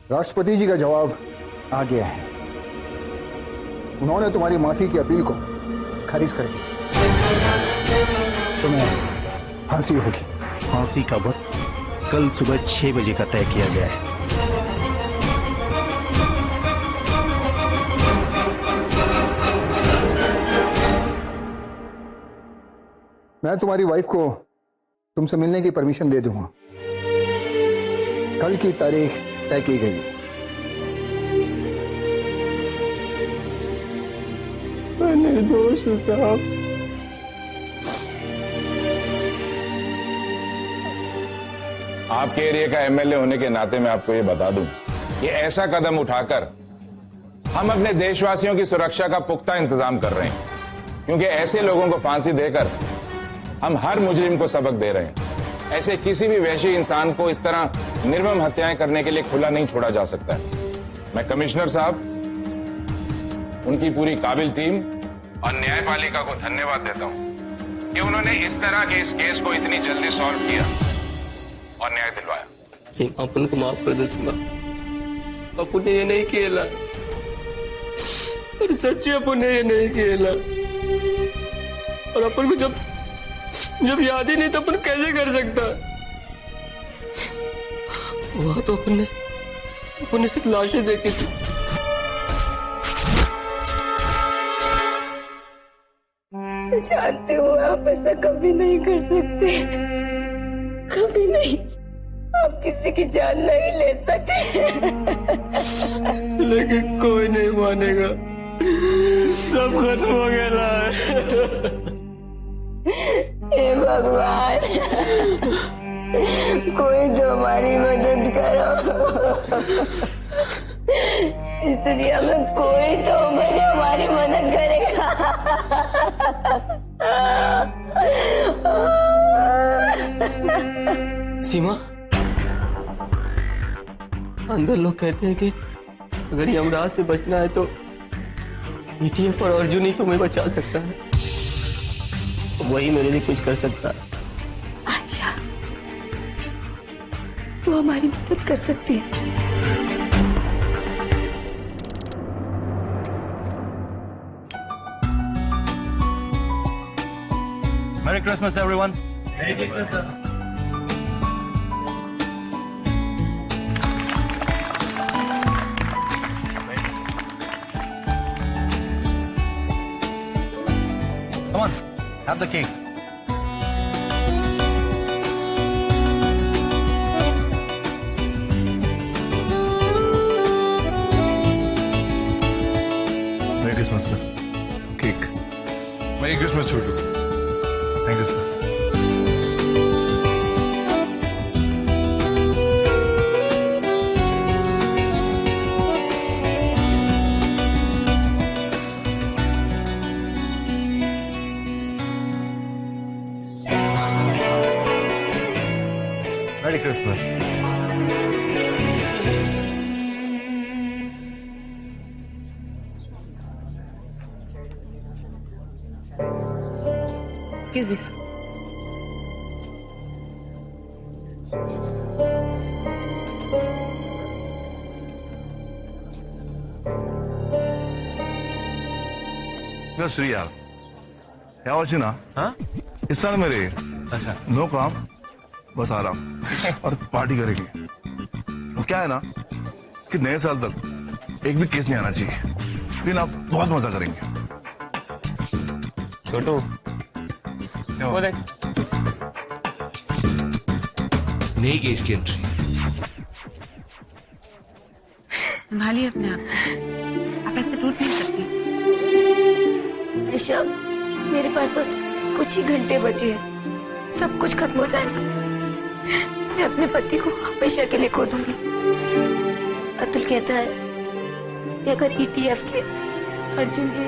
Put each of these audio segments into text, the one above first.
राष्ट्रपति जी का जवाब आ गया है। उन्होंने तुम्हारी माफी की अपील को खारिज कर दिया। तुम्हें फांसी होगी। फांसी का वक्त कल सुबह 6 बजे का तय किया गया है। मैं तुम्हारी वाइफ को तुमसे मिलने की परमिशन दे दूंगा। कल की तारीख तय की गई है। मैं निर्दोष हूं साहब। आपके एरिया का एमएलए होने के नाते मैं आपको ये बता दूं कि ऐसा कदम उठाकर हम अपने देशवासियों की सुरक्षा का पुख्ता इंतजाम कर रहे हैं, क्योंकि ऐसे लोगों को फांसी देकर हम हर मुजरिम को सबक दे रहे हैं। ऐसे किसी भी वहशी इंसान को इस तरह निर्मम हत्याएं करने के लिए खुला नहीं छोड़ा जा सकता है। मैं कमिश्नर साहब, उनकी पूरी काबिल टीम और न्यायपालिका को धन्यवाद देता हूं कि उन्होंने इस तरह के इस केस को इतनी जल्दी सॉल्व किया और न्याय दिलवाया। सीमा, अपन को माफ कर दो सीमा। अपन ने ये नहीं किया, और सच्ची अपन ने ये नहीं किया। और अपन को जब याद ही नहीं तो अपन कैसे कर सकता। वहां तो अपन ने सिर्फ लाशें देखी थी। जानते हो आप ऐसा कभी नहीं कर सकते, कभी नहीं। आप किसी की जान नहीं ले सकते। लेकिन कोई नहीं मानेगा, सब खत्म हो गया है। हे भगवान, कोई तो हमारी मदद करो। इस दुनिया में कोई तो होगा जो हमारी मदद करेगा। सीमा, अंदर लोग कहते हैं कि अगर यमराज से बचना है तो ईटीएफ और अर्जुन ही तुम्हें बचा सकता है। वही मेरे लिए कुछ कर सकता है। अच्छा, वो हमारी मदद कर सकती है। Merry Christmas, everyone. Merry Christmas, sir. Come on, have the cake. Merry Christmas, sir. Cake. Merry Christmas, Chotu. Thank you, sir. Merry Christmas. Excuse me, sir. Shri यार क्या वर्षी ना इस साल मेरे नो काम बस आराम और पार्टी करेंगे। और क्या है ना कि नए साल तक एक भी केस नहीं आना चाहिए, फिर आप बहुत मजा करेंगे। छोटू, वो देख, नई केस की एंट्री। संभालिए अपने आप, आप ऐसे टूट नहीं सकती। ऋषभ, मेरे पास बस कुछ ही घंटे बचे हैं, सब कुछ खत्म हो जाएगा। मैं अपने पति को हमेशा के लिए खो दूंगी। अतुल कहता है कि अगर ईटीएफ के अर्जुन जी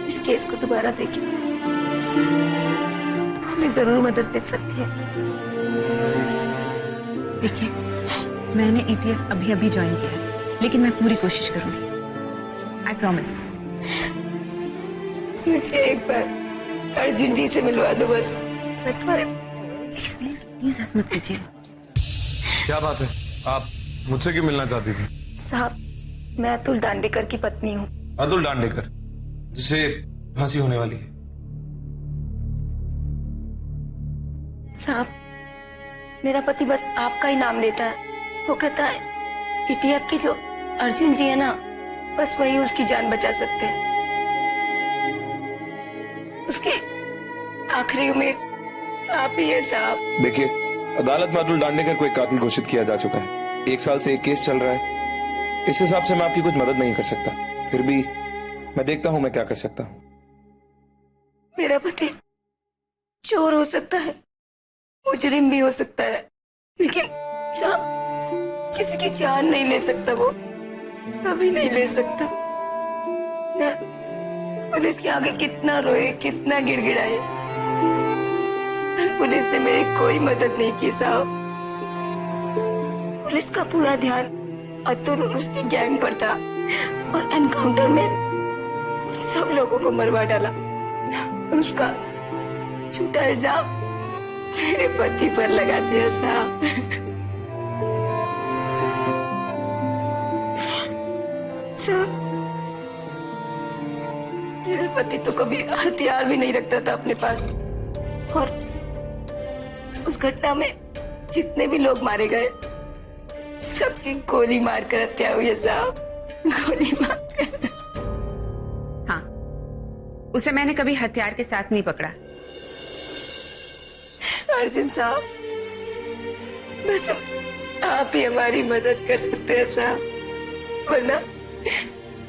इस केस को दोबारा देखें तो हमें जरूर मदद मिल सकती है। देखिए, मैंने ईटीएफ अभी ज्वाइन किया है, लेकिन मैं पूरी कोशिश करूंगी। I promise. मुझे एक बार अर्जुन जी से मिलवा दो बस। मैं तुम्हारे प्लीज ऐसा मत कीजिए। क्या बात है, आप मुझसे क्यों मिलना चाहती थी? साहब, मैं अतुल दांडेकर की पत्नी हूँ। अतुल दांडेकर, जिसे फांसी होने वाली है। साहब, मेरा पति बस आपका ही नाम लेता है। वो कहता है ईटीएफ के जो अर्जुन जी है ना, बस वही उसकी जान बचा सकते हैं। उसकी आखिरी उम्मीद आप ही है साहब। देखिए, अदालत में अतुल दांडेकर को एक कातिल घोषित किया जा चुका है। 1 साल से एक केस चल रहा है। इस हिसाब से मैं आपकी कुछ मदद नहीं कर सकता। फिर भी मैं देखता हूं मैं क्या कर सकता हूं। मेरा पति चोर हो सकता है, मुजरिम भी हो सकता है, लेकिन साहब किसी की जान नहीं ले सकता। वो कभी नहीं ले सकता। मैं पुलिस के आगे कितना रोए, कितना गिड़गिड़ाए, पुलिस ने मेरी कोई मदद नहीं की साहब। पुलिस का पूरा ध्यान अतुल और उसकी गैंग पर था और एनकाउंटर में सब लोगों को मरवा डाला। उसका झूठा इल्जाम मेरे पति पर लगाते हैं साहब। साहब, मेरे पति तो कभी हथियार भी नहीं रखता था अपने पास, और उस घटना में जितने भी लोग मारे गए सबकी गोली मारकर हत्या हुई है साहब, गोली मारकर। हाँ, उसे मैंने कभी हथियार के साथ नहीं पकड़ा। अर्जुन साहब, बस आप ही हमारी मदद कर सकते हैं साहब, वरना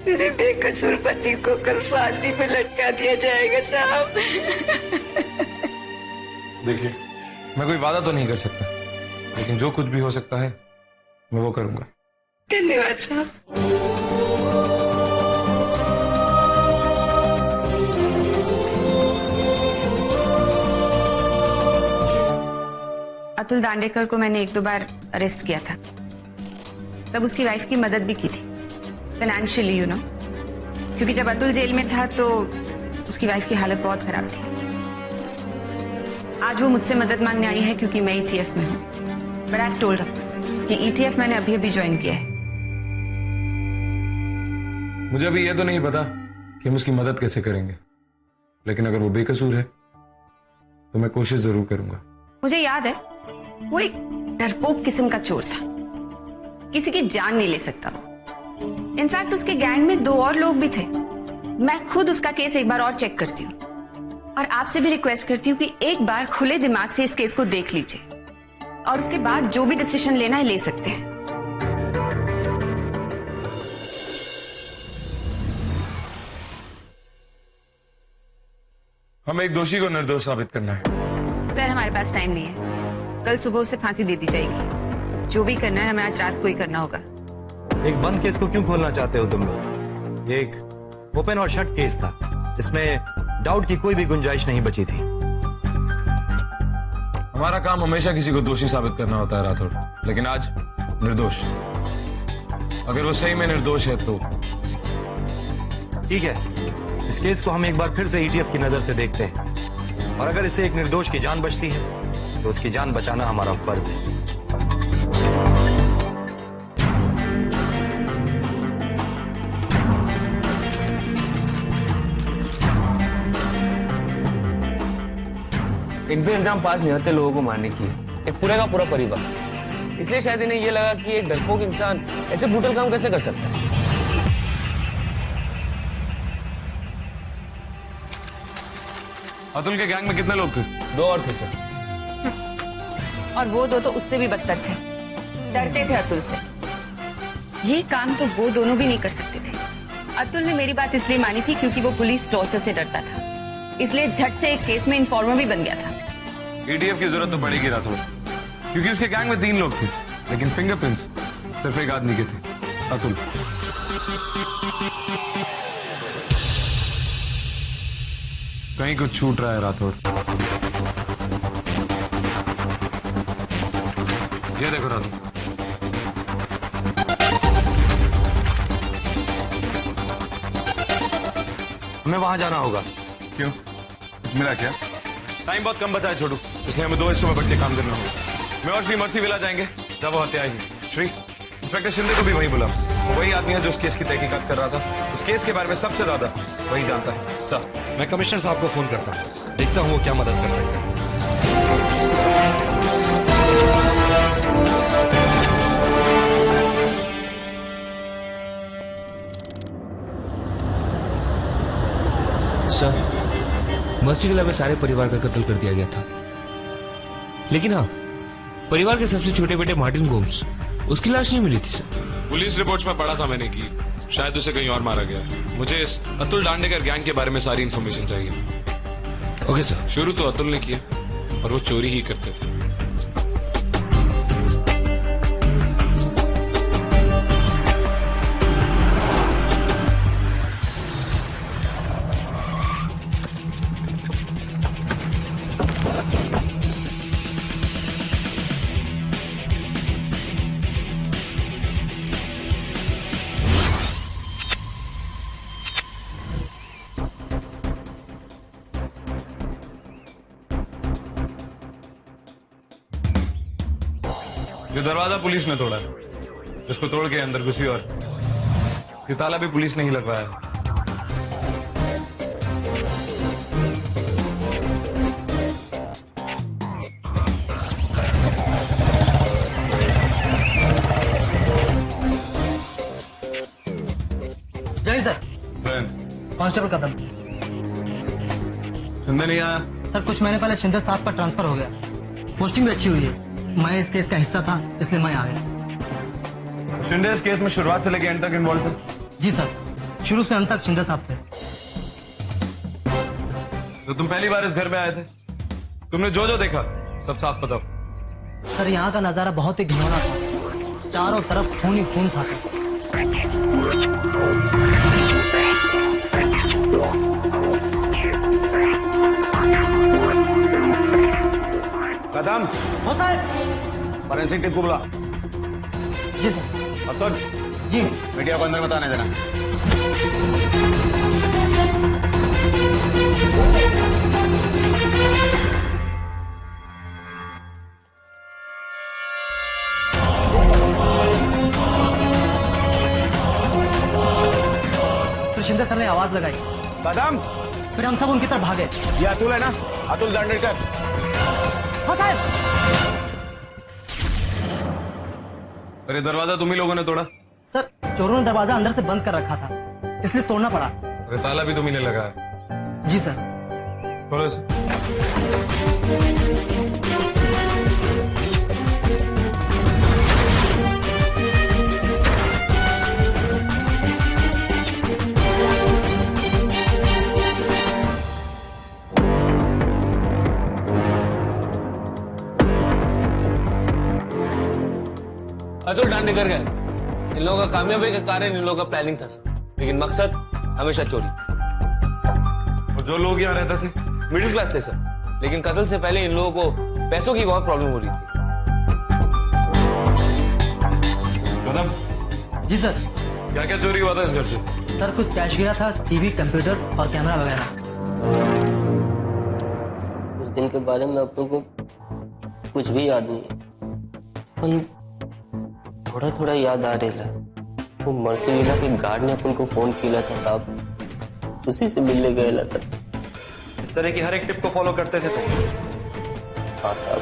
मेरे बेकसूर पति को कल फांसी पे लटका दिया जाएगा साहब। देखिए, मैं कोई वादा तो नहीं कर सकता, लेकिन जो कुछ भी हो सकता है मैं वो करूंगा। धन्यवाद साहब। अतुल दांडेकर को मैंने 1-2 बार अरेस्ट किया था। तब उसकी वाइफ की मदद भी की थी, फाइनेंशियली यू नो, क्योंकि जब अतुल जेल में था तो उसकी वाइफ की हालत बहुत खराब थी। आज वो मुझसे मदद मांगने आई है क्योंकि मैं ईटीएफ में हूँ। बट आई टोल्ड हर कि ईटीएफ मैंने अभी अभी ज्वाइन किया है। मुझे अभी ये तो नहीं पता कि हम उसकी मदद कैसे करेंगे, लेकिन अगर वो बेकसूर है तो मैं कोशिश जरूर करूंगा। मुझे याद है, वो एक डरपोक किस्म का चोर था, किसी की जान नहीं ले सकता वो। इनफैक्ट उसके गैंग में 2 और लोग भी थे। मैं खुद उसका केस एक बार और चेक करती हूँ, और आपसे भी रिक्वेस्ट करती हूँ कि एक बार खुले दिमाग से इस केस को देख लीजिए, और उसके बाद जो भी डिसीजन लेना है ले सकते हैं। हमें एक दोषी को निर्दोष साबित करना है। सर, हमारे पास टाइम नहीं है। कल सुबह उसे फांसी दे दी जाएगी। जो भी करना है हमें आज रात को ही करना होगा। एक बंद केस को क्यों खोलना चाहते हो तुम लोग? ये एक ओपन और शट केस था, इसमें डाउट की कोई भी गुंजाइश नहीं बची थी। हमारा काम हमेशा किसी को दोषी साबित करना होता है राठौड़, लेकिन आज निर्दोष। अगर वो सही में निर्दोष है तो ठीक है, इस केस को हम एक बार फिर से ईटीएफ की नजर से देखते हैं, और अगर इससे एक निर्दोष की जान बचती है तो उसकी जान बचाना हमारा फर्ज है। एक भी इल्जाम पास नहीं होते लोगों को मारने की, एक पूरे का पूरा परिवार। इसलिए शायद इन्हें ये लगा कि एक डरपोक इंसान ऐसे ब्रूटल काम कैसे कर सकता है। अतुल के गैंग में कितने लोग थे? 2 और थे सर। और वो 2 तो उससे भी बदतर थे, डरते थे अतुल से। ये काम तो वो दोनों भी नहीं कर सकते थे। अतुल ने मेरी बात इसलिए मानी थी क्योंकि वो पुलिस टॉर्चर से डरता था, इसलिए झट से एक केस में इन्फॉर्मर भी बन गया था। ईटीएफ की जरूरत तो पड़ेगी राठौड़, क्योंकि उसके गैंग में 3 लोग थे, लेकिन फिंगरप्रिंट्स सिर्फ एक आदमी के थे, अतुल। कहीं कुछ छूट रहा है राठौड़। ये देखो राठौड़, हमें वहां जाना होगा। क्यों, कुछ मिला क्या? टाइम बहुत कम बचा है छोटू, इसलिए हमें 2 हिस्सों में बट के काम करना होगा। मैं और श्री मर्सी विला जाएंगे, जब वो हत्या आएगी। श्री, इंस्पेक्टर शिंदे को भी वही बुला। वही आदमी है जो इस केस की तहकीकात कर रहा था। इस केस के बारे में सबसे ज्यादा वही जानता है। सर, मैं कमिश्नर साहब को फोन करता हूँ, देखता हूँ वो क्या मदद कर सकते हैं। सर, मर्सी विला में सारे परिवार का कत्ल कर दिया गया था, लेकिन हाँ, परिवार के सबसे छोटे बेटे मार्टिन गोम्स, उसकी लाश नहीं मिली थी सर। पुलिस रिपोर्ट्स में पढ़ा था मैंने कि शायद उसे कहीं और मारा गया है। मुझे इस अतुल दांडेकर गैंग के बारे में सारी इंफॉर्मेशन चाहिए। Okay sir. शुरू तो अतुल ने किया और वो चोरी ही करते थे। ये दरवाजा पुलिस ने तोड़ा है, जिसको तोड़ के अंदर घुसी, और ये ताला भी पुलिस ने ही लगवाया है। जय सर। कांस्टेबल कदम। शिंदे नहीं आया? सर, कुछ महीने पहले शिंदे साहब का ट्रांसफर हो गया, पोस्टिंग भी अच्छी हुई है। मैं इस केस का हिस्सा था, इसलिए मैं आ गया। शिंदे इस केस में शुरुआत से लेकर एंड तक इन्वॉल्व थे? जी सर, शुरू से अंत तक शिंदे साहब थे। तो तुम पहली बार इस घर में आए थे, तुमने जो जो देखा सब साफ बताओ। सर, यहाँ का नजारा बहुत ही घिनौना था, चारों तरफ खून ही खून था। कदम। हो साहब। फॉरेंसिक टीम को बुला। जी सर। अतुल जी। मीडिया को अंदर मत आने देना। तो शिंदे सर ने आवाज लगाई, कदम। फिर हम सब उनकी तरफ भागे। ये अतुल है ना? अतुल दांडेकर। हो साहब। अरे दरवाजा तुम ही लोगों ने तोड़ा? सर, चोरों ने दरवाजा अंदर से बंद कर रखा था, इसलिए तोड़ना पड़ा। अरे ताला भी तुम ही ने लगाया? जी सर। खोलो इसे। अतुल दांडेकर गए, इन लोगों का कामयाबी का कारण इन लोगों का प्लानिंग था सर, लेकिन मकसद हमेशा चोरी। और जो लोग यहाँ रहते थे मिडिल क्लास थे सर, लेकिन कत्ल से पहले इन लोगों को पैसों की बहुत प्रॉब्लम हो रही थी। कदम। जी सर। क्या क्या चोरी हुआ था इस घर से? सर, कुछ कैश गिरा था, टीवी, कंप्यूटर और कैमरा वगैरह। उस दिन के बारे में अपन को कुछ भी याद नहीं है, थोड़ा थोड़ा याद आ रहा है। वो मर्सी विला के गार्ड ने अपन को फोन किया था साहब, उसी से मिलने गए था। इस तरह की हर एक टिप को फॉलो करते थे तुम? हाँ साहब,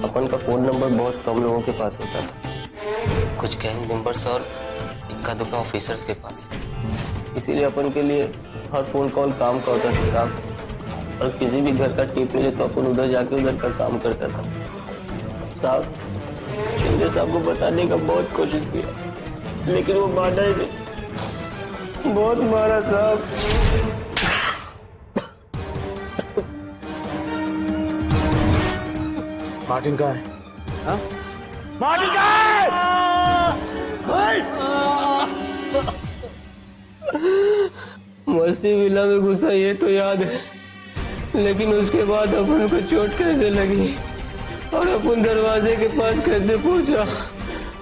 अपन का फोन नंबर बहुत कम लोगों के पास होता था, कुछ गैंग मेंबर्स और इक्का दुक्का ऑफिसर्स के पास। इसीलिए अपन के लिए हर फोन कॉल काम का होता था साहब, और किसी भी घर का टिप मिले तो अपन उधर जाके उधर का काम करता था साहब। शिंदे साहब को बताने का बहुत कोशिश किया, लेकिन वो माना ही नहीं, बहुत मारा साहब। मार्टिन कहाँ है? हाँ? मार्टिन कहाँ है? मर्सी विला में घुसा ये तो याद है, लेकिन उसके बाद अपन को चोट कैसे लगी और अपन दरवाजे के पास कैसे पहुंचा,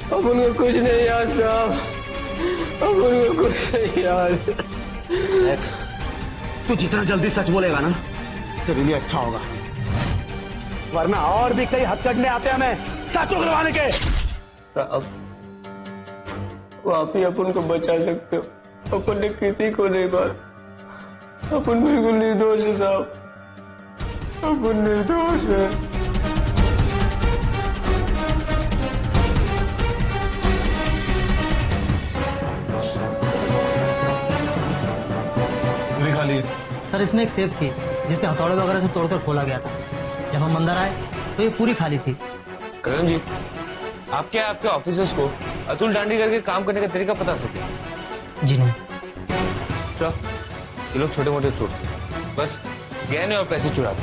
अपन को कुछ नहीं याद साहब, अपन को कुछ नहीं याद। तू जितना जल्दी सच बोलेगा ना तेरे लिए अच्छा होगा, वरना और भी कई हथकंडे आते हैं हमें। चाचू करवाने के। साहब आप ही अपन को बचा सकते हो, अपन ने किसी को नहीं मारा। अपन बिल्कुल निर्दोष है साहब, अपन निर्दोष है। सर इसमें एक सेफ थी जिसे हथौड़े वगैरह से तोड़कर खोला गया था। जब हम अंदर आए तो ये पूरी खाली थी। करण जी, आपके ऑफिसर्स को अतुल डांडी करके काम करने का तरीका पता था क्या? जी नहीं। अच्छा, ये लोग छोटे मोटे चोर बस गहने और पैसे चुराते।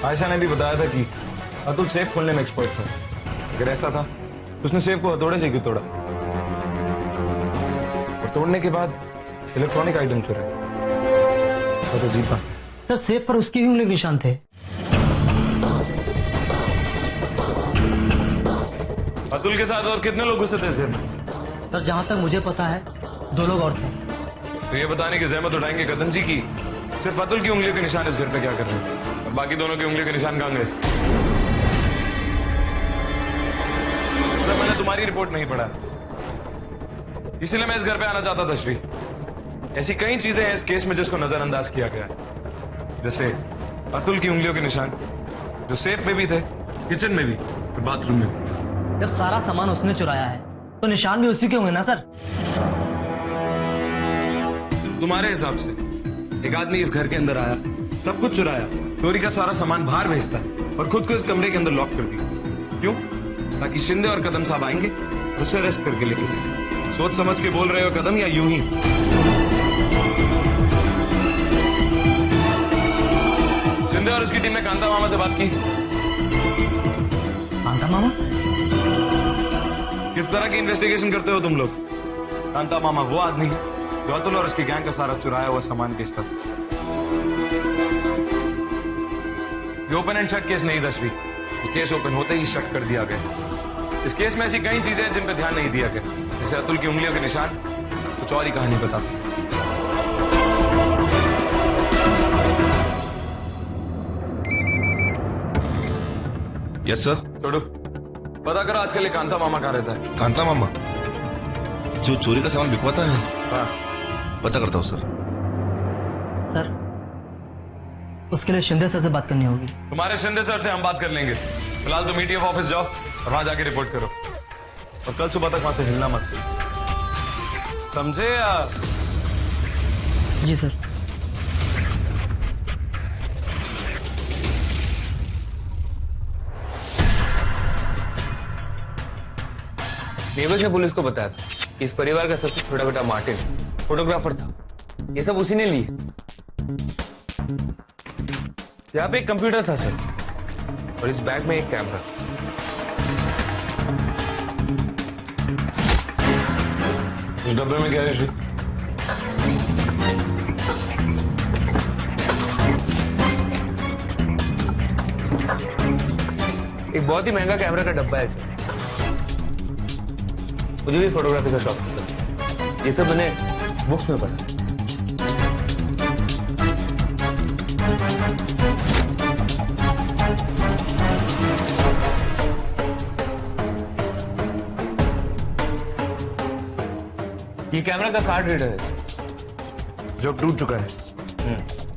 आयशा ने भी बताया था कि अतुल सेफ खोलने में एक्सपर्ट था। अगर ऐसा था तो उसने सेफ को हथौड़े से क्यों तोड़ा? और तोड़ने के बाद इलेक्ट्रॉनिक आइटम चुराए। तो जीता सर, सेफ पर उसकी भी उंगली के निशान थे। अतुल के साथ और कितने लोग घुसे थे सेफ में? सर जहां तक मुझे पता है 2 लोग और थे। तो ये बताने की जहमत उठाएंगे कदम जी की सिर्फ अतुल की उंगलियों के निशान इस घर पे क्या कर रहे हैं और बाकी दोनों की उंगलियों के निशान कहां गए? सर मैंने तुम्हारी रिपोर्ट नहीं पढ़ा, इसीलिए मैं इस घर पे आना चाहता था श्री। ऐसी कई चीजें हैं इस केस में जिसको नजरअंदाज किया गया है, जैसे अतुल की उंगलियों के निशान जो सेफ में भी थे, किचन में भी और बाथरूम में भी। जब सारा सामान उसने चुराया है तो निशान भी उसी के होंगे ना सर? तुम्हारे हिसाब से एक आदमी इस घर के अंदर आया, सब कुछ चुराया, चोरी का सारा सामान बाहर भेजता है और खुद को इस कमरे के अंदर लॉक कर दिया, क्यों? ताकि शिंदे और कदम साहब आएंगे और उसे अरेस्ट करके लेके जाएंगे। सोच समझ के बोल रहे हो कदम या यूं ही? शिंदे और उसकी टीम ने कांता मामा से बात की? कांता मामा? किस तरह की इन्वेस्टिगेशन करते हो तुम लोग? कांता मामा वो आदमी है जो अतुल और उसकी गैंग का सारा चुराया हुआ सामान बेचता। ये ओपन एंड शट केस नहीं था श्री, ये केस ओपन होते ही शट कर दिया गया। इस केस में ऐसी कई चीजें हैं जिन पर ध्यान नहीं दिया गया, जैसे अतुल की उंगलियों के निशान कुछ और ही कहानी बताते। Yes sir. छोड़ो, पता करो आजकल ये कांता मामा कहाँ रहता है। कांता मामा जो चोरी का सामान बिकवाता है? हाँ, पता करता हूँ सर। सर उसके लिए शिंदे सर से बात करनी होगी। तुम्हारे शिंदे सर से हम बात कर लेंगे, फिलहाल तुम ईटीएफ ऑफिस जाओ और वहां जाके रिपोर्ट करो और कल सुबह तक वहां से हिलना मत, समझे? या जी सर। नेबर्स ने पुलिस को बताया था कि इस परिवार का सबसे छोटा बेटा मार्टिन फोटोग्राफर था। ये सब उसी ने लिए। यहाँ पे एक कंप्यूटर था सर और इस बैग में एक कैमरा। इस डब्बे में क्या है? एक बहुत ही महंगा कैमरा का डब्बा है सर। मुझे भी फोटोग्राफी का शौक है सर, ये सब मैंने बुक्स में पढ़ा। ये कैमरा का कार्ड रीडर है जो टूट चुका है।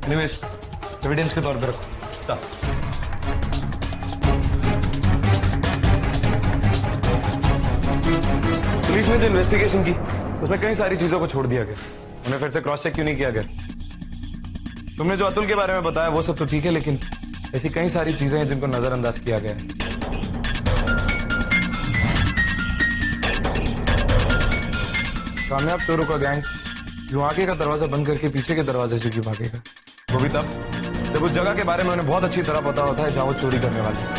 एनीवेज एविडेंस के तौर पर रखो। पुलिस ने जो इन्वेस्टिगेशन की उसमें कई सारी चीजों को छोड़ दिया गया, उन्हें फिर से क्रॉस चेक क्यों नहीं किया गया? तुमने जो अतुल के बारे में बताया वो सब तो ठीक है, लेकिन ऐसी कई सारी चीजें हैं जिनको नजरअंदाज किया गया है। कामयाब चोरों का गैंग जो आगे का दरवाजा बंद करके पीछे के दरवाजे से क्यों भागेगा? वो भी तब जब उस जगह के बारे में उन्हें बहुत अच्छी तरह पता होता है जहां वो चोरी करने वाले हैं।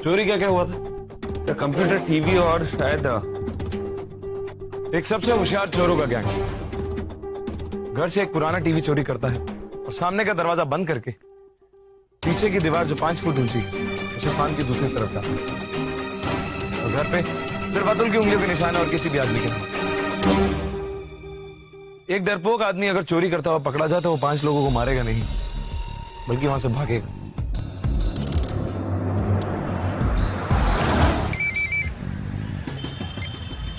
चोरी क्या क्या हुआ था? सर कंप्यूटर, टीवी और शायद एक सबसे होशियार चोरों का गैंग घर से एक पुराना टीवी चोरी करता है और सामने का दरवाजा बंद करके पीछे की दीवार जो 5 फुट ऊंची उसे फान की दूसरी तरफ जाता है और घर पे सिर्फ अतुल की उंगलियों के निशान और किसी भी आदमी के नहीं। एक डरपोक आदमी अगर चोरी करता हुआ पकड़ा जाए तो वो 5 लोगों को मारेगा नहीं, बल्कि वहां से भागेगा।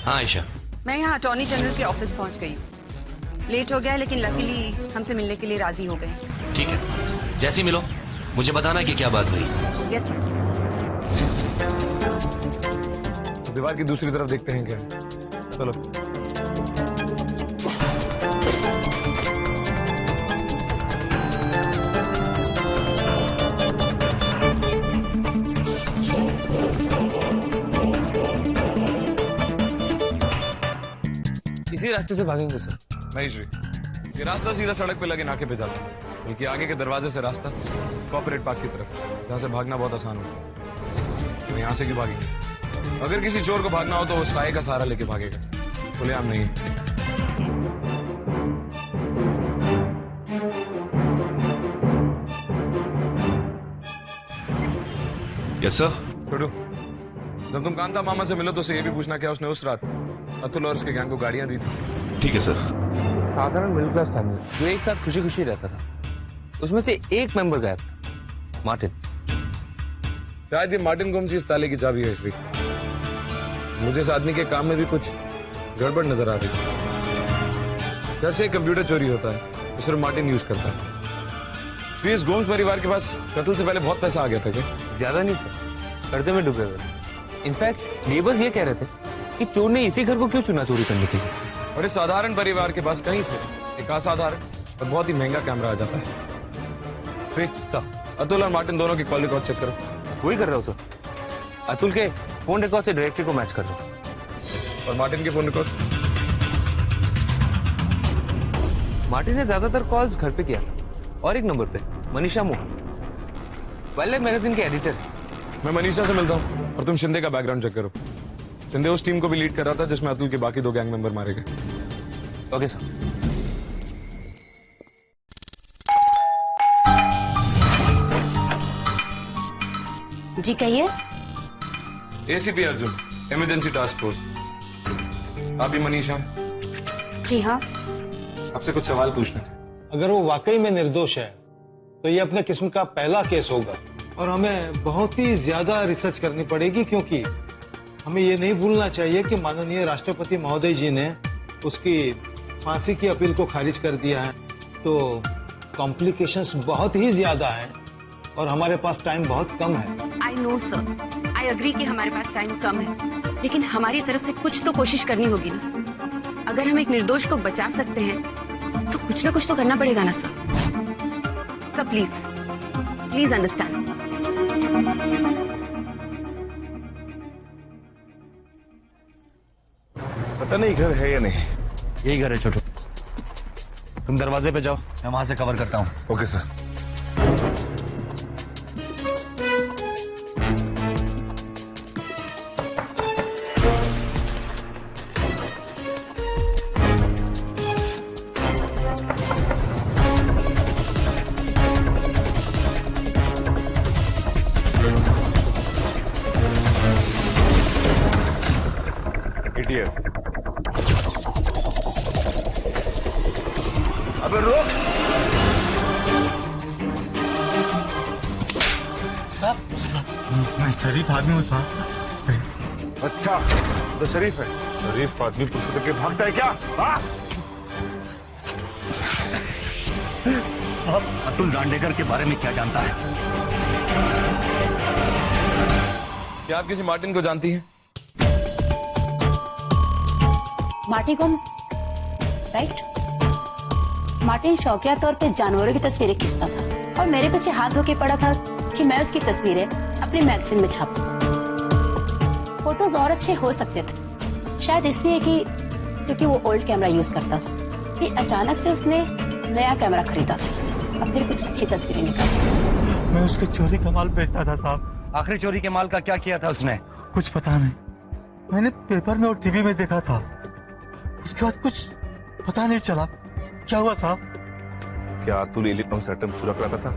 हाँ आयशा, मैं यहाँ अटॉर्नी जनरल के ऑफिस पहुंच गई हूँ। लेट हो गया लेकिन लकीली हमसे मिलने के लिए राजी हो गए। ठीक है, जैसे ही मिलो मुझे बताना कि क्या बात हुई। यस। तो दीवार की दूसरी तरफ देखते हैं क्या। चलो। इसी रास्ते से भागेंगे सर? नहीं श्री, ये रास्ता सीधा सड़क पे लगे नाके पे जाता है, बल्कि आगे के दरवाजे से रास्ता कॉर्पोरेट पार्क की तरफ, जहाँ से भागना बहुत आसान होगा। तो यहाँ से क्यों भागेंगे? अगर किसी चोर को भागना हो तो वो साए का सहारा लेके भागेगा, खुलेआम नहीं। Yes sir. छोड़ो, जब तुम कांता मामा से मिलो तो उसे ये भी पूछना क्या उसने उस रात अतुल और उसके गैंग को गाड़ियां दी थी। ठीक है सर। साधारण मिडिल क्लास फैमिली जो एक साथ खुशी खुशी रहता था, उसमें से एक मेंबर गायब, मार्टिन। शायद ये मार्टिन गोम्स इस ताले की चाबी है श्री। मुझे इस आदमी के काम में भी कुछ गड़बड़ नजर आ रही है। घर से एक कंप्यूटर चोरी होता है तो सिर्फ मार्टिन यूज करता है। श्री, इस गोम्स परिवार के पास कत्ल से पहले बहुत पैसा आ गया था क्या? ज्यादा नहीं सर, कर्जे में डूबे हुए। इनफैक्ट नेबर्स ये कह रहे थे कि चोर ने इसी घर को क्यों चुना चोरी करने के लिए। और इस साधारण परिवार के पास कहीं से एक असाधारण और बहुत ही महंगा कैमरा आ जाता है। अतुल और मार्टिन दोनों की कॉल रिकॉर्ड चेक करो। वही कर रहा हूँ सर। अतुल के फोन रिकॉर्ड से डायरेक्टरी को मैच कर रहा हूँ। और मार्टिन के फोन रिकॉर्ड? मार्टिन ने ज्यादातर कॉल्स घर पे किया था और एक नंबर पे Manisha Mohan, wild life magazine के एडिटर है। मैं मनीषा से मिलता हूँ और तुम शिंदे का बैकग्राउंड चेक करो। शिंदे उस टीम को भी लीड कर रहा था जिसमें अतुल के बाकी 2 गैंग मेंबर मारे गए। Okay sir. जी कहिए। ACP Arjun, emergency task force. आप ही मनीषा? जी हाँ। आपसे कुछ सवाल पूछने थे। अगर वो वाकई में निर्दोष है तो ये अपने किस्म का पहला केस होगा और हमें बहुत ही ज्यादा रिसर्च करनी पड़ेगी, क्योंकि हमें ये नहीं भूलना चाहिए कि माननीय राष्ट्रपति महोदय जी ने उसकी फांसी की अपील को खारिज कर दिया है। तो कॉम्प्लिकेशंस बहुत ही ज्यादा हैं और हमारे पास टाइम बहुत कम है। I know sir, I agree कि हमारे पास टाइम कम है, लेकिन हमारी तरफ से कुछ तो कोशिश करनी होगी ना। अगर हम एक निर्दोष को बचा सकते हैं तो कुछ ना कुछ तो करना पड़ेगा ना सर। Sir please understand. पता नहीं घर है या नहीं। यही घर है छोटू, तुम दरवाजे पे जाओ, मैं वहां से कवर करता हूं। Okay sir. अबे रुक साहब, मैं शरीफ आदमी हूँ साहब। अच्छा तो शरीफ है। शरीफ आदमी पुलिस करके भागता है क्या? आप अतुल दांडेकर के बारे में क्या जानता है? क्या आप किसी मार्टिन को जानती हैं? Martin Gomes, right? मार्टिन शौकिया तौर पे जानवरों की तस्वीरें खींचता था और मेरे पीछे हाथ धो के पड़ा था कि मैं उसकी तस्वीरें अपने मैगजीन में छापूं। फोटोज और अच्छे हो सकते थे, शायद इसलिए कि क्योंकि वो ओल्ड कैमरा यूज करता था। फिर अचानक से उसने नया कैमरा खरीदा और फिर कुछ अच्छी तस्वीरें निकाली। मैं उसके चोरी का माल बेचता था साहब। आखिरी चोरी के माल का क्या किया था उसने? कुछ पता नहीं, मैंने पेपर में और टीवी में देखा था। उसके बाद कुछ पता नहीं चला क्या हुआ साहब। क्या अतुल इलेक्ट्रॉनिक सेटअप चुरा कराता था?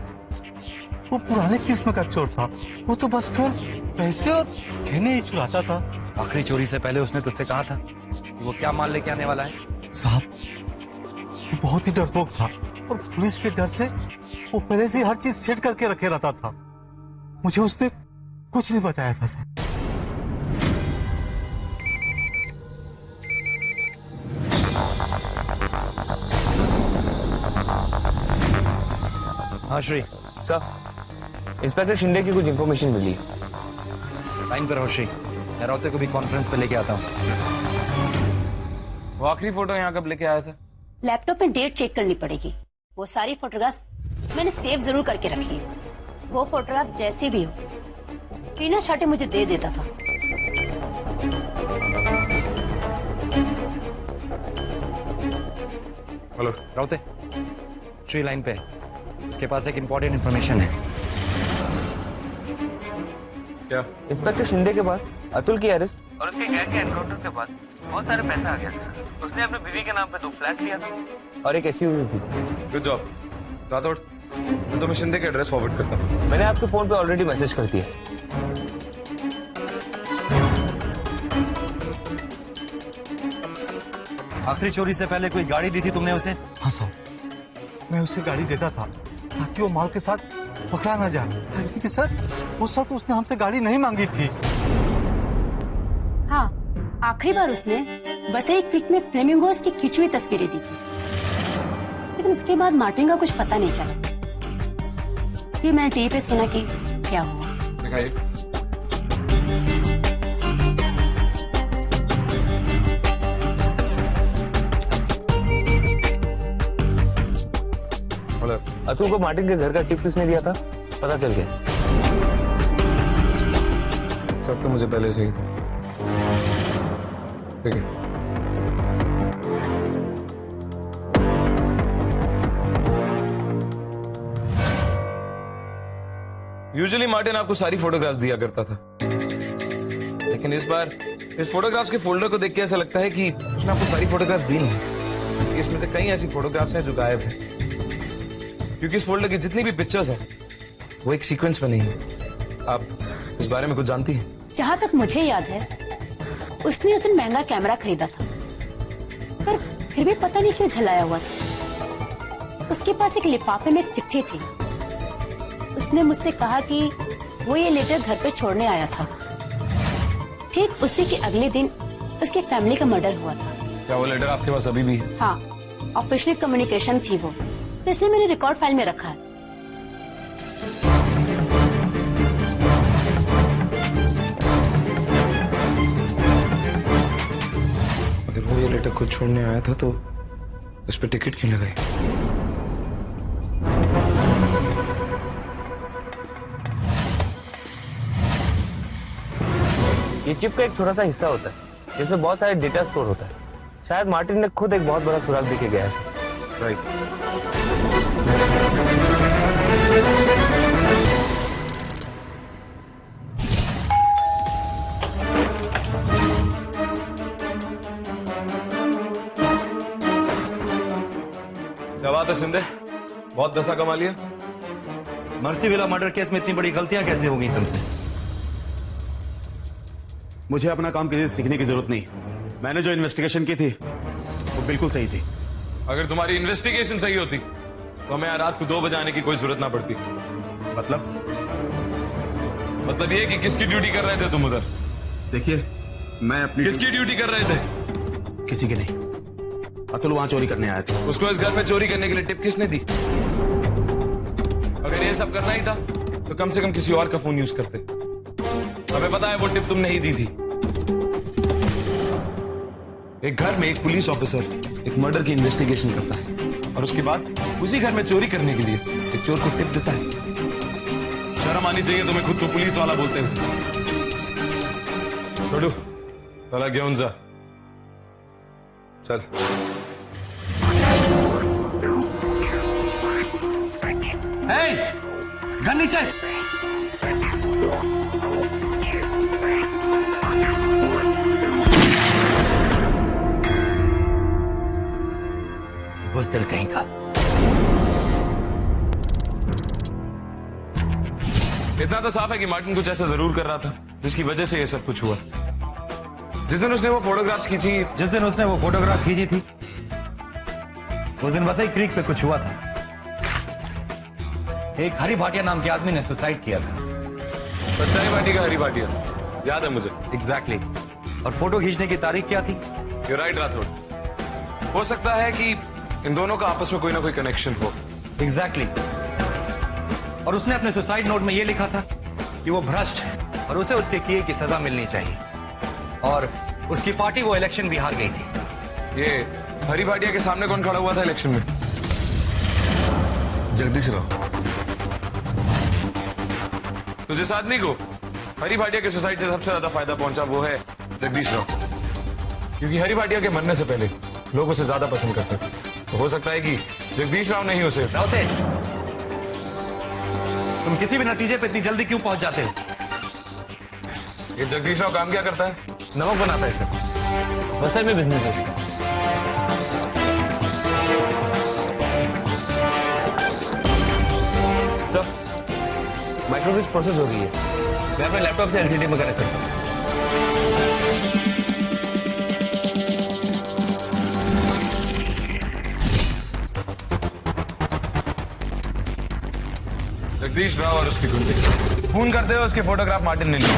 वो पुराने किस्म का चोर था, वो तो बस केवल पैसे और गहने ही चुराता था। आखिरी चोरी से पहले उसने तुझसे कहा था कि वो क्या माल लेके आने वाला है? साहब वो बहुत ही डरपोक था और पुलिस के डर से वो पहले से ही हर चीज सेट करके रखे रहता था। मुझे उसने कुछ नहीं बताया था सर। हाँ श्री। सर, इंस्पेक्टर शिंदे की कुछ इंफॉर्मेशन मिली है। लाइन पर हो श्री, मैं राउते को भी कॉन्फ्रेंस पे लेके आता हूँ। वो आखिरी फोटो यहाँ कब लेके आया था? लैपटॉप में डेट चेक करनी पड़ेगी। वो सारी फोटोग्राफ मैंने सेव जरूर करके रखी है। वो फोटोग्राफ जैसी भी हो बिना छाटे मुझे दे देता था। हेलो राउते, श्री लाइन पे, उसके पास एक इंपॉर्टेंट इंफॉर्मेशन है। क्या? इंस्पेक्टर शिंदे के पास अतुल की अरेस्ट और उसके गैंग के एनकाउंटर के बाद बहुत सारे पैसा आ गया था सर। उसने अपने बीवी के नाम पे 2 फ्लैट्स लिया था और एक एसयूवी भी। Good job Rathore. मैं तुम्हें शिंदे के एड्रेस फॉरवर्ड करता हूँ। मैंने आपके फोन पे ऑलरेडी मैसेज कर दिया। आखिरी चोरी से पहले कोई गाड़ी दी थी तुमने उसे? हाँ सर, मैं उसे गाड़ी देता था ताकि वो माल के साथ पकड़ा ना जाए। लेकिन सर उस वक्त उसने हमसे गाड़ी नहीं मांगी थी। हाँ, आखिरी बार उसने वसई क्रिक में फ्लेमिंगोस की खींची हुई तस्वीरें दी थी, लेकिन उसके बाद मार्टिन का कुछ पता नहीं चला। फिर मैंने टीवी पे सुना कि क्या हुआ। दिखाइए। अतुल को मार्टिन के घर का टिप किसने दिया था पता चल गया। सब तो मुझे पहले से ही था। ठीक है। यूजुअली मार्टिन आपको सारी फोटोग्राफ्स दिया करता था, लेकिन इस बार इस फोटोग्राफ्स के फोल्डर को देख के ऐसा लगता है कि उसने आपको सारी फोटोग्राफ्स दी नहीं। इसमें से कई ऐसी फोटोग्राफ्स हैं जो गायब हैं, क्योंकि इस फोल्डर की जितनी भी पिक्चर्स हैं वो एक सीक्वेंस में नहीं है। आप इस बारे में कुछ जानती हैं? जहां तक मुझे याद है उसने उस दिन महंगा कैमरा खरीदा था, पर फिर भी पता नहीं क्यों झलाया हुआ था। उसके पास एक लिफाफे में चिट्ठी थी। उसने मुझसे कहा कि वो ये लेटर घर पे छोड़ने आया था। ठीक उसी के अगले दिन उसके फैमिली का मर्डर हुआ था। क्या वो लेटर आपके पास अभी भी है? हाँ, ऑफिशियल कम्युनिकेशन थी वो, तो इसलिए मैंने रिकॉर्ड फाइल में रखा है। अगर वो ये लेटर खुद छोड़ने आया था तो उस पर टिकट क्यों लगाई? ये चिप का एक छोटा सा हिस्सा होता है जिसमें बहुत सारे डेटा स्टोर होता है। शायद मार्टिन ने खुद एक बहुत बड़ा सुराग देके गया है। राइट। क्या बात है शिंदे, बहुत पैसा कमा लिया। मर्सी विला मर्डर केस में इतनी बड़ी गलतियां कैसे हो गई तुमसे? मुझे अपना काम किसी से सीखने की जरूरत नहीं। मैंने जो इन्वेस्टिगेशन की थी वो बिल्कुल सही थी। अगर तुम्हारी इन्वेस्टिगेशन सही होती तो हमें रात को 2 बजे आने की कोई जरूरत ना पड़ती। मतलब ये कि किसकी ड्यूटी कर रहे थे तुम उधर? देखिए, मैं अपनी किसकी ड्यूटी कर रहे थे? किसी की नहीं। अतुल वहां चोरी करने आया था। उसको इस घर में चोरी करने के लिए टिप किसने दी? अगर ये सब करना ही था तो कम से कम किसी और का फोन यूज करते। हमें पता है वो टिप तुमने ही दी थी। एक घर में एक पुलिस ऑफिसर एक मर्डर की इन्वेस्टिगेशन करता है और उसके बाद उसी घर में चोरी करने के लिए एक चोर को टिप देता है। शर्म आनी चाहिए तुम्हें खुद को पुलिस वाला बोलते हुए। छोड़ो, चला घेऊन जा। चल। गन नीचे। बुज़दिल कहीं का। इतना तो साफ है कि मार्टिन कुछ ऐसा जरूर कर रहा था जिसकी वजह से ये सब कुछ हुआ। जिस दिन उसने वो फोटोग्राफ्स खींची थी उस दिन वसई क्रीक पे कुछ हुआ था। एक हरी भाटिया नाम के आदमी ने सुसाइड किया था। सच्चाई बाटी का हरी भाटिया, याद है मुझे। एग्जैक्टली। और फोटो खींचने की तारीख क्या थी? यू राइट राठौड़, हो सकता है कि इन दोनों का आपस में कोई ना कोई कनेक्शन हो। एग्जैक्टली। और उसने अपने सुसाइड नोट में यह लिखा था कि वो भ्रष्ट है और उसे उसके किए की सजा मिलनी चाहिए। और उसकी पार्टी वो इलेक्शन भी हार गई थी। ये हरी भाटिया के सामने कौन खड़ा हुआ था इलेक्शन में? जगदीश राव। तो जिस आदमी को हरी भाटिया के सुसाइड से सबसे ज्यादा फायदा पहुंचा वो है जगदीश राव, क्योंकि हरी भाटिया के मरने से पहले लोग उसे ज्यादा पसंद करते थे। तो हो सकता है कि जगदीश राव ने ही उसे। रावते, तुम किसी भी नतीजे पे इतनी जल्दी क्यों पहुंच जाते हो? ये जगदीश राव काम क्या करता है? नमक बनाता है सर, वसई में बिजनेस है उसका। सर, माइक्रोवेव प्रोसेस हो गई है, मैं अपने लैपटॉप से एलसीडी में कनेक्ट करता हूँ। जगदीश राव और उसकी गुंडे खून करते हुए उसके फोटोग्राफ मार्टिन ने लिए।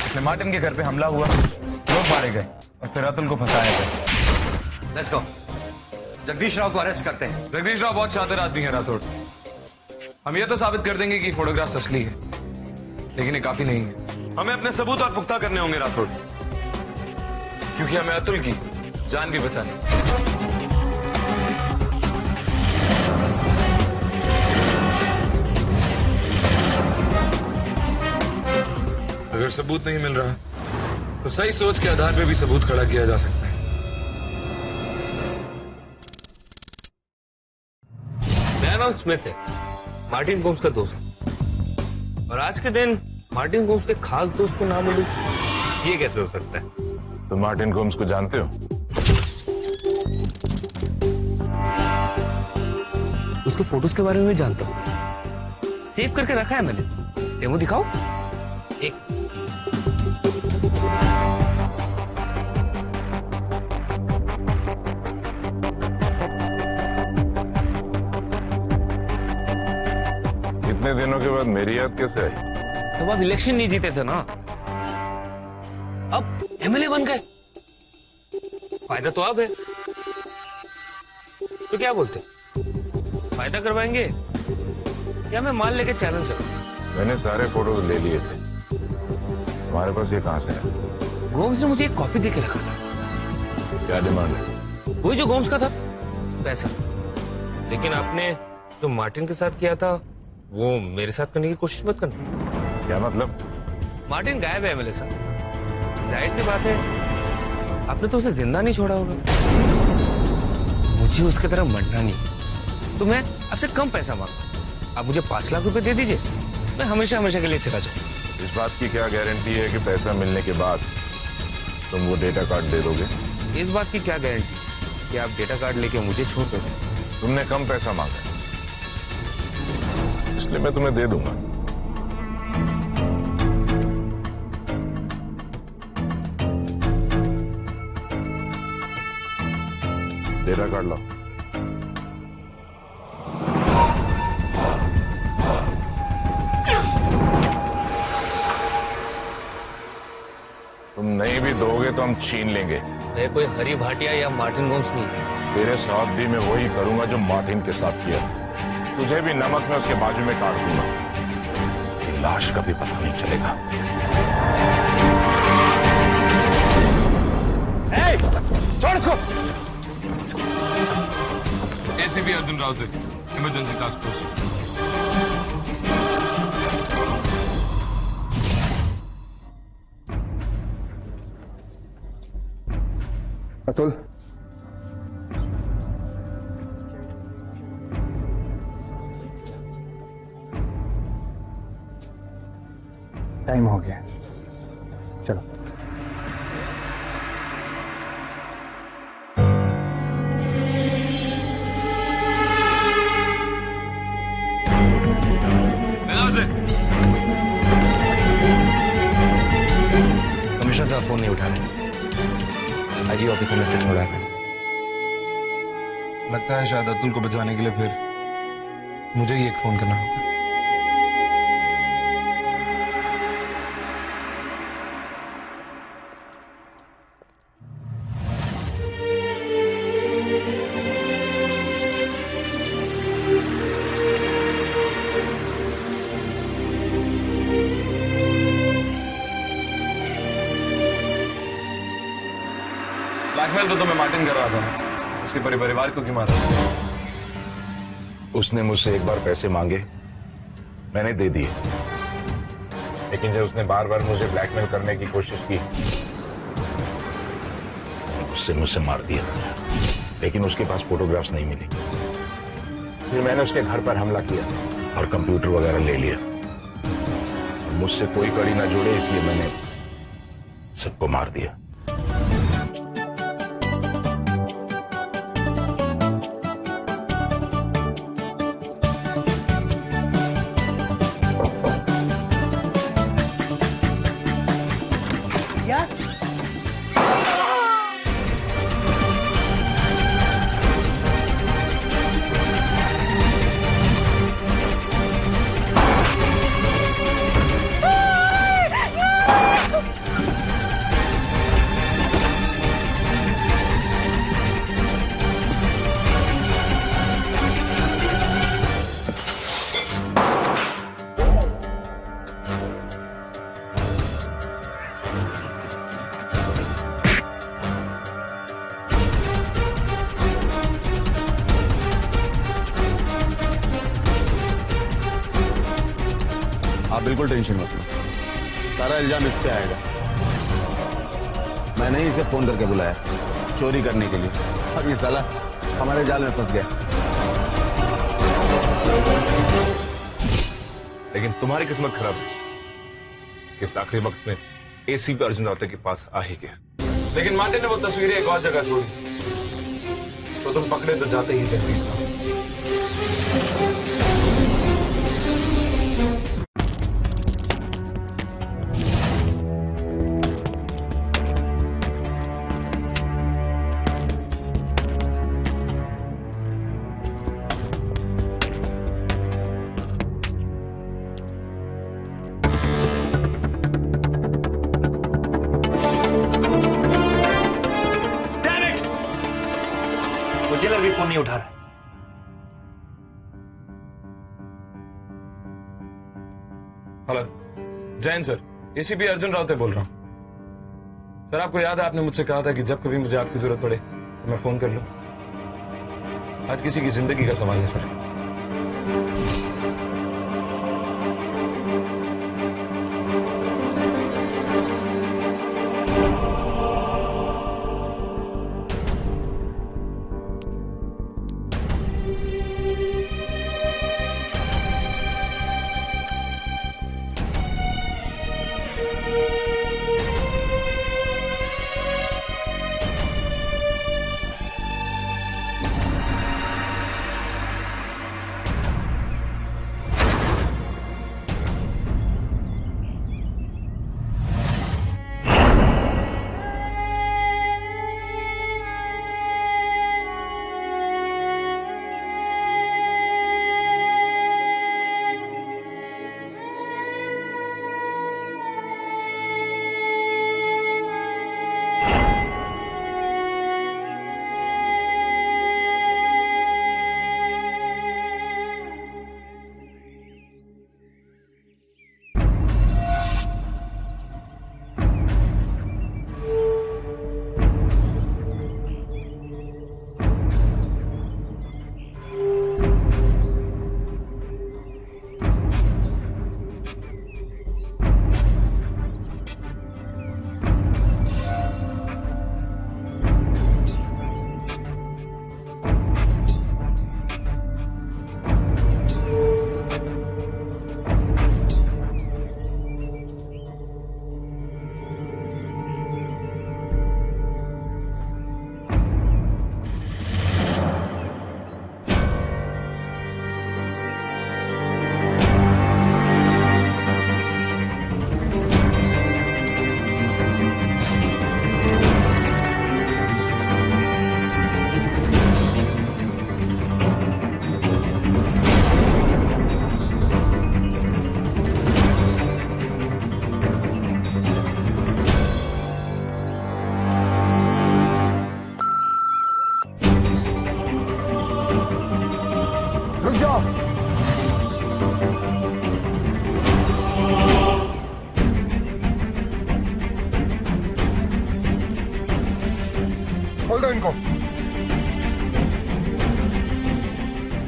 इसलिए मार्टिन के घर पे हमला हुआ, लोग मारे गए और फिर अतुल को फंसाया गया। लेट्स गो, जगदीश राव को अरेस्ट करते हैं। जगदीश राव बहुत शातिर आदमी है राठौड़। हम ये तो साबित कर देंगे कि फोटोग्राफ असली है, लेकिन ये काफी नहीं है। हमें अपने सबूत और पुख्ता करने होंगे राठौड़, क्योंकि हमें अतुल की जान भी बचानी। अगर सबूत नहीं मिल रहा तो सही सोच के आधार पे भी सबूत खड़ा किया जा सकता है। मेरा नाम स्मिथ है, मार्टिन गोम्स का दोस्त। और आज के दिन मार्टिन गोम्स के खास दोस्त को ना मिलूं, ये कैसे हो सकता है? तो मार्टिन गोम्स को जानते हो? उसके फोटोज के बारे में भी जानता हूं, सेव करके रखा है मैंने। डेमो दिखाओ। एक इतने दिनों के बाद मेरी याद कैसे आई? तब आप इलेक्शन नहीं जीते थे ना, अब एमएलए बन गए, फायदा तो अब है। तो क्या बोलते, फायदा करवाएंगे या मैं माल लेके चैलेंज करूं? मैंने सारे फोटोज ले लिए थे, तुम्हारे पास ये कहां से है? गोम्स ने मुझे एक कॉपी देके रखा था। क्या डिमांड है? वही जो गोम्स का था, पैसा। लेकिन आपने जो मार्टिन के साथ किया था वो मेरे साथ करने की कोशिश मत करना। क्या मतलब? मार्टिन गायब है एमएलए साहब, जाहिर सी बात है आपने तो उसे जिंदा नहीं छोड़ा होगा। मुझे उसकी तरह मरना नहीं, तो मैं आपसे कम पैसा मांगता। आप मुझे 5 लाख रुपए दे दीजिए, मैं हमेशा हमेशा के लिए चला जाऊं। इस बात की क्या गारंटी है कि पैसा मिलने के बाद तुम वो डेटा कार्ड दे दोगे? इस बात की क्या गारंटी कि आप डेटा कार्ड लेके मुझे छोड़ दोगे? तुमने कम पैसा मांगा, इसलिए मैं तुम्हें दे दूंगा। डेटा कार्ड लो। तुम नहीं भी दोगे तो हम छीन लेंगे। मैं कोई हरी भाटिया या मार्टिन गोम्स नहीं। तेरे साथ भी मैं वही करूंगा जो मार्टिन के साथ किया। तुझे भी नमक में उसके बाजू में काट दूंगा, लाश का भी पता नहीं चलेगा। छोड़ इसको। एसीपी अर्जुन राव से emergency task force. Atul, time हो गया, चलो। कमिश्नर साहब फोन नहीं उठा रहे, आईजी ऑफिस में मैसेज छोड़ा है। लगता है शायद अतुल को बचाने के लिए फिर मुझे ही एक फोन करना होगा। ब्लैकमेल तो मैं मार्टिन कर रहा था, उसके परिवार को क्यों मारा? उसने मुझसे एक बार पैसे मांगे, मैंने दे दिए, लेकिन जब उसने बार बार मुझे ब्लैकमेल करने की कोशिश की, उसने मुझसे मार दिया। लेकिन उसके पास फोटोग्राफ्स नहीं मिली। फिर मैंने उसके घर पर हमला किया और कंप्यूटर वगैरह ले लिया। मुझसे कोई कड़ी ना जोड़े, इसलिए मैंने सबको मार दिया। बिल्कुल टेंशन मत लो, सारा इल्जाम इस पे आएगा। मैंने ही इसे फोन करके बुलाया चोरी करने के लिए, और ये साला हमारे जाल में फंस गया। लेकिन तुम्हारी किस्मत खराब है कि इस आखिरी वक्त में एसीपी अर्जुन राउत के पास आ ही गया। लेकिन मार्टिन ने वो तस्वीरें एक और जगह छोड़ी, तो तुम पकड़े तो जाते ही थे। जेलर भी फोन नहीं उठा रहा। Hello, Jain sir, ACP Arjun Raut बोल रहा हूं। सर, आपको याद है आपने मुझसे कहा था कि जब कभी मुझे आपकी जरूरत पड़े तो मैं फोन कर लूं। आज किसी की जिंदगी का सवाल है सर।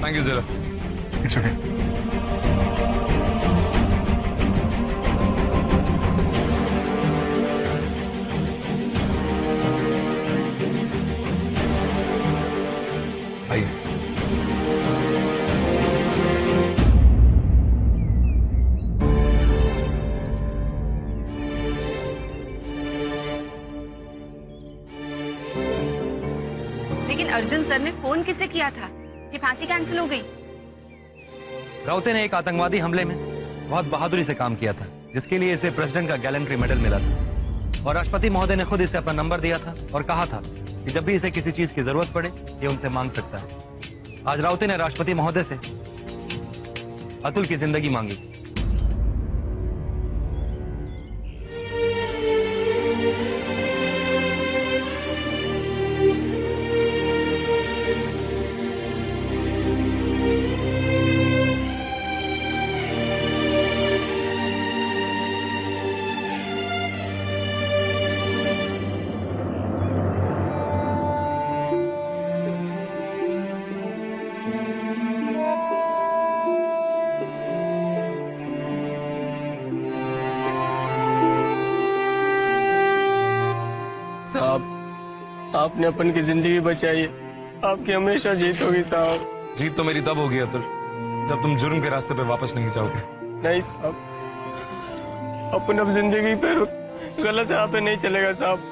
थैंक यू जरा। It's okay. आइए। लेकिन अर्जुन सर ने फोन किसे किया था कि फांसी कैंसिल हो गई? राउते ने एक आतंकवादी हमले में बहुत बहादुरी से काम किया था, जिसके लिए इसे प्रेसिडेंट का गैलेंट्री मेडल मिला था। और राष्ट्रपति महोदय ने खुद इसे अपना नंबर दिया था और कहा था कि जब भी इसे किसी चीज की जरूरत पड़े ये उनसे मांग सकता है। आज राउते ने राष्ट्रपति महोदय से अतुल की जिंदगी मांगी। आपने अपन की जिंदगी बचाई है, आपकी हमेशा जीत होगी साहब। जीत तो मेरी तब होगी अतुल जब तुम जुर्म के रास्ते पे वापस नहीं जाओगे। नहीं साहब, अपन अब जिंदगी पे गलत राह पे नहीं चलेगा साहब।